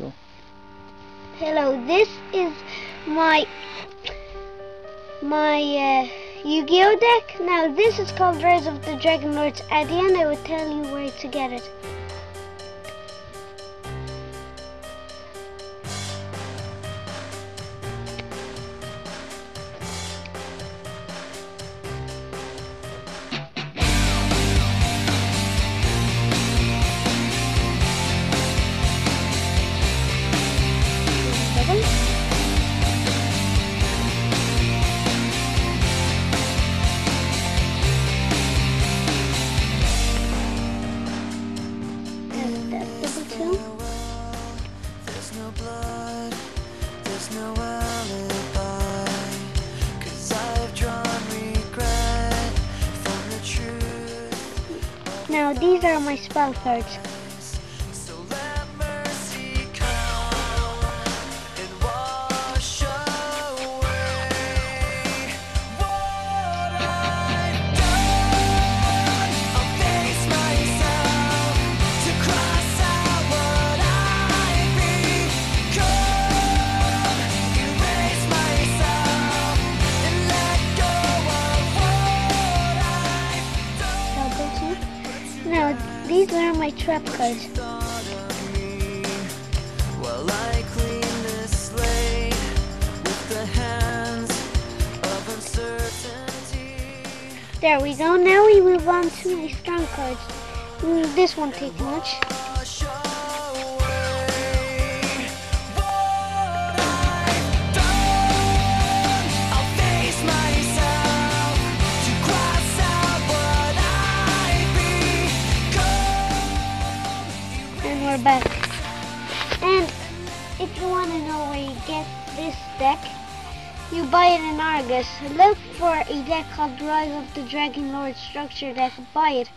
go. Hello, this is my Yu-Gi-Oh deck. Now this is called Rise of the Dragon Lords. At the end I will tell you where to get it. Now these are my spell cards. Now these are my trap cards. There we go. Now we move on to my strong cards. This won't take much. We're back. And if you want to know where you get this deck, you buy it in Argus. Look for a deck called Rise of the Dragon Lord Structure deck. Buy it.